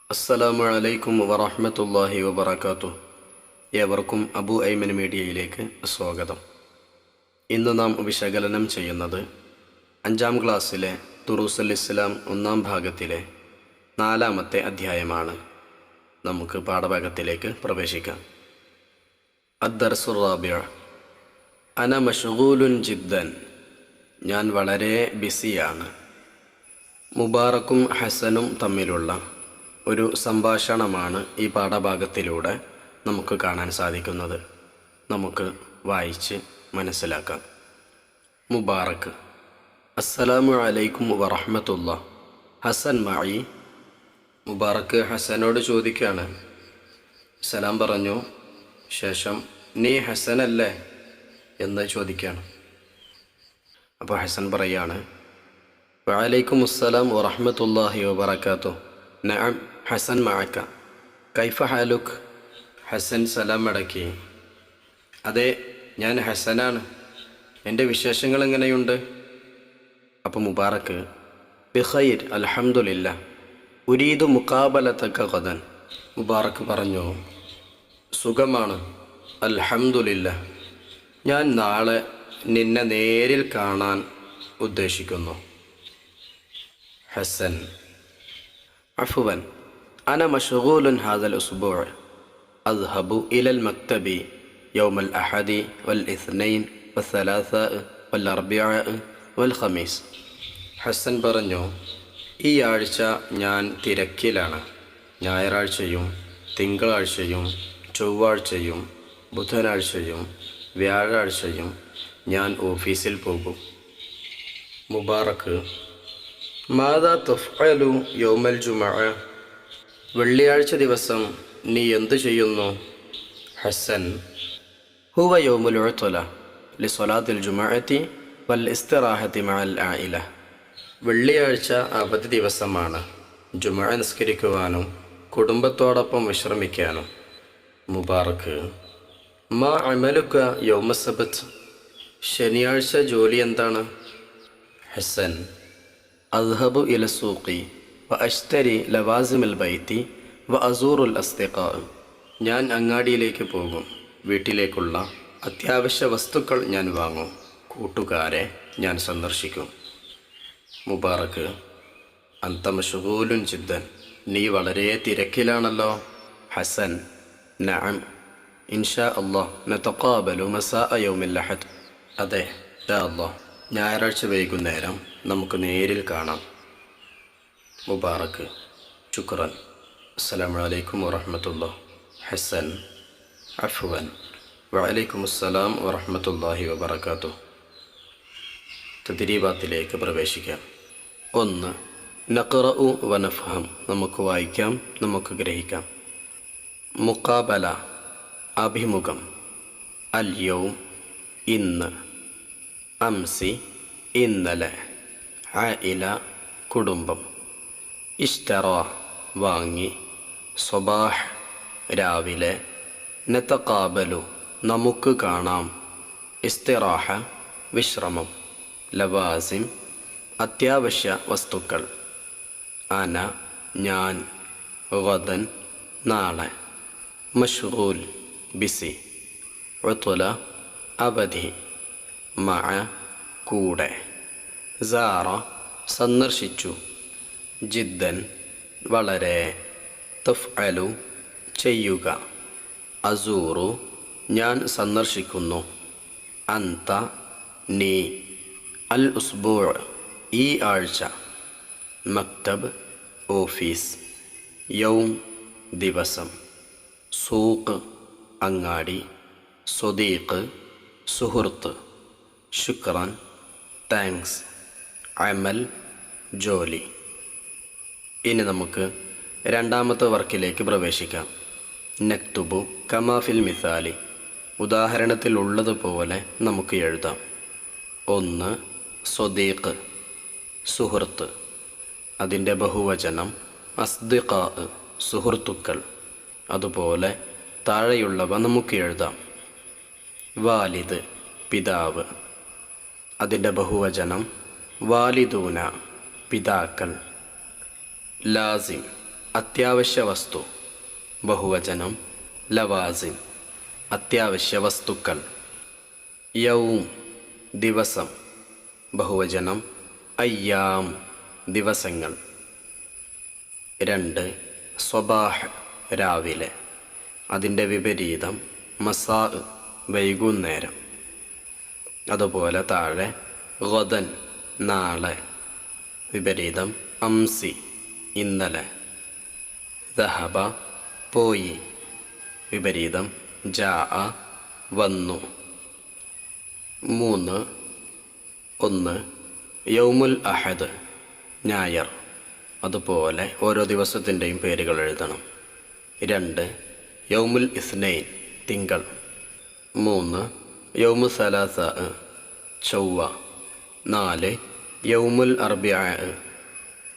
അസ്സലാമു അലൈക്കും വറഹ്മത്തുള്ളാഹി വബറകാതുഹു. ഏവർക്കും അബു ഐമൻ മീഡിയയിലേക്ക് സ്വാഗതം. ഇന്ന് നാം വിശകലനം ചെയ്യുന്നത് 5ാം ക്ലാസ്സിലെ ദുറൂസുൽ ഇസ്ലാം 1ാം ഭാഗത്തിലെ 4ാമത്തെ അധ്യായമാണ്. നമുക്ക് പാഠഭാഗത്തിലേക്ക് പ്രവേശിക്കാം. അദ്ദർസുർ റാബിഅ. അന മശ്ഗൂലുൻ ജിദ്ദൻ. ഞാൻ വളരെ ബിസിയാണ്. മുബാറക്കും ഹസനും തമ്മിലുള്ള ഒരു സംഭാഷണമാണ് ഈ പാഠഭാഗത്തിലൂടെ നമുക്ക് കാണാൻ സാധിക്കുന്നത്. നമുക്ക് വായിച്ച് മനസ്സിലാക്കാം. മുബാറക്ക്: അസ്സലാമു അലൈക്കും വറഹ്മത്തുള്ളാഹ്. ഹസൻ മഈ. മുബാറക്ക് ഹസനോട് ചോദിക്കുകയാണ്. സലാം പറഞ്ഞു ശേഷം നീ ഹസനല്ലേ എന്ന് ചോദിക്കുകയാണ്. അപ്പോൾ ഹസൻ പറയാണ്, വഅലൈക്കും അസ്സലാം വറഹ്മത്തുള്ളാഹി വബറകാതുഹു. നഅം ഹസൻ മഅക. കൈഫ ഹാലുക്. ഹസൻ സലാം മടക്കി. അതെ, ഞാൻ ഹസനാണ്. എൻ്റെ വിശേഷങ്ങൾ എങ്ങനെയുണ്ട്? അപ്പോൾ മുബാറക്ക്, ബിഖൈർ അൽഹംദുലില്ലാ. ഉരീദു മുഖാബലതക ഗദൻ. മുബാറക്ക് പറഞ്ഞു, സുഖമാണ്, അൽഹംദുലില്ലാ. ഞാൻ നാളെ നിന്നെ നേരിൽ കാണാൻ ഉദ്ദേശിക്കുന്നു. ഹസൻ: അഫ്വൻ, അന മശ്ഗൂലുൻ ഹാദൽ ഉസ്ബൂഅ്. അദ്ഹബു ഇലൽ മക്തബി യൗമൽ അഹദി വൽ ഇസ്നൈൻ വസ്സലാസാഅ് വൽ അർബിഅഅ് വൽ ഖമീസ്. ഹസൻ പറഞ്ഞു, ഈ ആഴ്ച ഞാൻ തിരക്കിലാണ്. ഞായറാഴ്ചയും തിങ്കളാഴ്ചയും ചൊവ്വാഴ്ചയും ബുധനാഴ്ചയും വ്യാഴാഴ്ചയും ഞാൻ ഓഫീസിൽ പോകും. മുബാറക്ക്: മാദാ തഫ്അലു യൗമൽ ജുമുഅ. വെള്ളിയാഴ്ച ദിവസം നീ എന്തു ചെയ്യുന്നു? ഹസൻ: ഹുവ യൗമുൽ ഉത്ല ലിസ്വലാത്തിൽ ജുമുഅത്തി വൽ ഇസ്തിറാഹത്തി മഅൽ ആയില. വെള്ളിയാഴ്ച അവധി ദിവസമാണ്, ജുമുഅ നിസ്കരിക്കുവാനും കുടുംബത്തോടൊപ്പം വിശ്രമിക്കാനും. മുബാറക്ക്: മാ അമലുക യൗമ സബത്ത്. ശനിയാഴ്ച ജോലി എന്താണ്? ഹസൻ: അദ്ഹബു ഇല സൂഖി വ അശ്തരി ലവാസിമിൽ ബൈത്തി വ അസൂറുൽ അസ്തിഖാ. ഞാൻ അങ്ങാടിയിലേക്ക് പോകും. വീട്ടിലേക്കുള്ള അത്യാവശ്യ വസ്തുക്കൾ ഞാൻ വാങ്ങും. കൂട്ടുകാരെ ഞാൻ സന്ദർശിക്കും. മുബാറക്ക്: അന്ത മശ്ഗൂലുൻ ജിദ്ദൻ. നീ വളരെ തിരക്കിലാണല്ലോ. ഹസൻ: നഅം, ഇൻഷാ അല്ലാഹ് നതഖാബലു മസാഅ യൗമിൽ അഹദ്. അതെ, ഇൻഷാ അല്ലാഹ് ഞായറാഴ്ച വൈകുന്നേരം നമുക്ക് നേരിൽ കാണാം. മുബാറക്ക്: ശുക്രൻ, അസ്സലാമു അലൈക്കും വറഹ്മത്തുള്ളാഹി. ഹസൻ: അഫ്വൻ, വഅലൈക്കും അസ്സലാം വറഹ്മത്തുള്ളാഹി വബറകാതുഹു. തദ്രീബാത്തിലേക്ക് പ്രവേശിക്കാം. 1. നഖ്റഉ വ നഫ്ഹം. നമുക്ക് വായിക്കാം, നമുക്ക് ഗ്രഹിക്കാം. മുഖാബല, അഭിമുഖം. അൽ യൗം, ഇന്ന്. അംസി, ഇന്നലെ. ആയില, കുടുംബം. ഇഷ്തറ, വാങ്ങി. സ്വബാഹ്, രാവിലെ. നതഖാബലു, നമുക്ക് കാണാം. ഇസ്തിറാഹ, വിശ്രമം. ലവാസിം, അത്യാവശ്യ വസ്തുക്കൾ. അന, ഞാൻ. ഗദൻ, നാളെ. മശ്ഗൂൽ, ബിസി. ഉത്ല, അവധി. മഅ, കൂടെ. സാറ, സന്ദർശിച്ചു. ജിദ്ദൻ, വളരെ. തഫ്അലു, ചെയ്യുക. അസൂറു, ഞാൻ സന്ദർശിക്കുന്നു. അന്ത, നീ. അൽ ഉസ്ബൂഅ്, ഈ ആഴ്ച. മക്തബ്, ഓഫീസ്. യൗം, ദിവസം. സൂഖ്, അങ്ങാടി. സ്വദീഖ്, സുഹൃത്ത്. ശുക്രൻ, താങ്ക്സ്. അമൽ, ജോലി. ഇനി നമുക്ക് 2ാമത്തെ വർക്കിലേക്ക് പ്രവേശിക്കാം. നക്തുബു കമാഫിൽ മിസാലി. ഉദാഹരണത്തിൽ ഉള്ളതുപോലെ നമുക്ക് എഴുതാം. 1. സ്വദീഖ്, സുഹൃത്ത്. അതിൻ്റെ ബഹുവചനം അസ്ദിഖാ, സുഹൃത്തുക്കൾ. അതുപോലെ താഴെയുള്ളവ നമുക്ക് എഴുതാം. വാലിദ്, പിതാവ്. അതിൻ്റെ ബഹുവചനം വാലിദൂന, പിതാക്കൾ. ലാസിം, അത്യാവശ്യ വസ്തു, ബഹുവചനം ലവാസിം, അത്യാവശ്യ വസ്തുക്കൾ. യൗം, ദിവസം, ബഹുവചനം അയ്യാം, ദിവസങ്ങൾ. 2. സ്വബാഹ്, രാവിലെ. അതിൻ്റെ വിപരീതം മസാ, വൈകുന്നേരം. അതുപോലെ താഴെ ഗദൻ, നാളെ. വിപരീതം അംസി, ഇന്നലെ. ദഹബ, പോയി. വിപരീതം ജാഅ, വന്നു. 3. 1. യൗമുൽ അഹദ്, ഞായർ. അതുപോലെ ഓരോ ദിവസത്തിൻ്റെയും പേരുകൾ എഴുതണം. 2. യൗമുൽ ഇസ്നൈൻ, തിങ്കൾ. 3. യൗമു സലാസ, ചൊവ്വ. 4. യൗമുൽ അർബിഅ,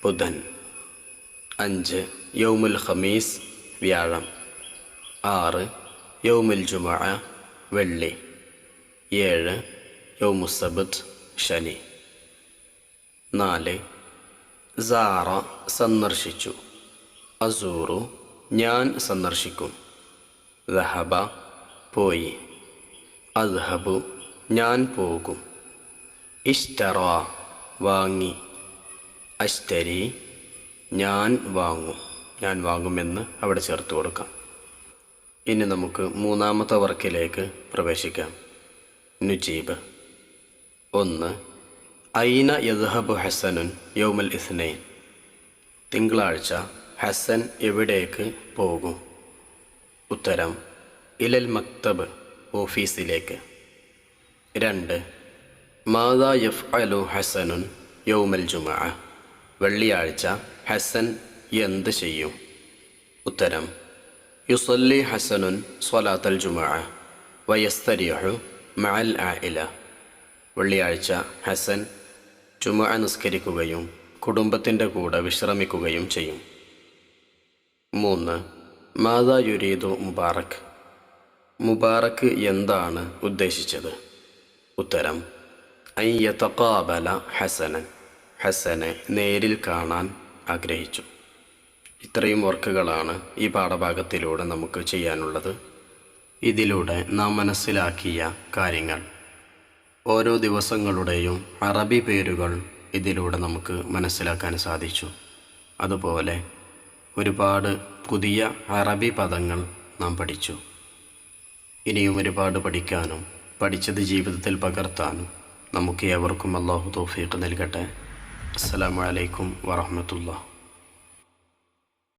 ബുധൻ. 5. യൗമുൽ ഖമീസ്, വ്യാഴം. 6. യൗമുൽ ജുമുഅ, വെള്ളി. 7. യൗമുസ് സബ്ത്, ശനി. 4. സാറ, സന്ദർശിച്ചു. അസൂറു, ഞാൻ സന്ദർശിക്കും. ദഹബ, പോയി. അദ്ഹബു, ഞാൻ പോകും. ഇഷ്തറ, വാങ്ങി. അഷ്തരി, ഞാൻ വാങ്ങും. ഞാൻ വാങ്ങുമെന്ന് അവിടെ ചേർത്ത് കൊടുക്കാം. ഇനി നമുക്ക് മൂന്നാമത്തെ വർക്കിലേക്ക് പ്രവേശിക്കാം. നുജീബ്. 1. ഐന യദ്ഹബു ഹസനുൻ യൗമൽ ഇസ്നൈൻ, തിങ്കളാഴ്ച ഹസൻ എവിടേക്ക് പോകും? ഉത്തരം ഇലൽ മക്തബ്, ഓഫീസിലേക്ക്. 2. മാദാ യഫ്അലു ഹസനുൻ യൗമൽ ജുമുഅ, വെള്ളിയാഴ്ച ഹസൻ എന്ത് ചെയ്യും? ഉത്തരം യുസല്ലി ഹസനുൻ സ്വലാത്തൽ ജുമുഅ വയസ്തരിഹു മഅൽ ആഇല, വെള്ളിയാഴ്ച ഹസൻ ജുമുഅ നിസ്കരിക്കുകയും കുടുംബത്തിൻ്റെ കൂടെ വിശ്രമിക്കുകയും ചെയ്യും. 3. മാദാ യുരീദു മുബാറക്, മുബാറക്ക് എന്താണ് ഉദ്ദേശിച്ചത്? ഉത്തരം അൻ യതഖാബല ഹസനൻ, ഹസനെ നേരിൽ കാണാൻ ആഗ്രഹിച്ചു. ഇത്രയും വർക്കുകളാണ് ഈ പാഠഭാഗത്തിലൂടെ നമുക്ക് ചെയ്യാനുള്ളത്. ഇതിലൂടെ നാം മനസ്സിലാക്കിയ കാര്യങ്ങൾ, ഓരോ ദിവസങ്ങളുടെയും അറബി പേരുകൾ ഇതിലൂടെ നമുക്ക് മനസ്സിലാക്കാൻ സാധിച്ചു. അതുപോലെ ഒരുപാട് പുതിയ അറബി പദങ്ങൾ നാം പഠിച്ചു. ഇനിയും ഒരുപാട് പഠിക്കാനും പഠിച്ചത് ജീവിതത്തിൽ പകർത്താനും നമുക്ക് ഏവർക്കും അല്ലാഹു തൗഫീഖ് നൽകട്ടെ. അസ്സലാമു അലൈക്കും വറഹ്മത്തുള്ളാഹി.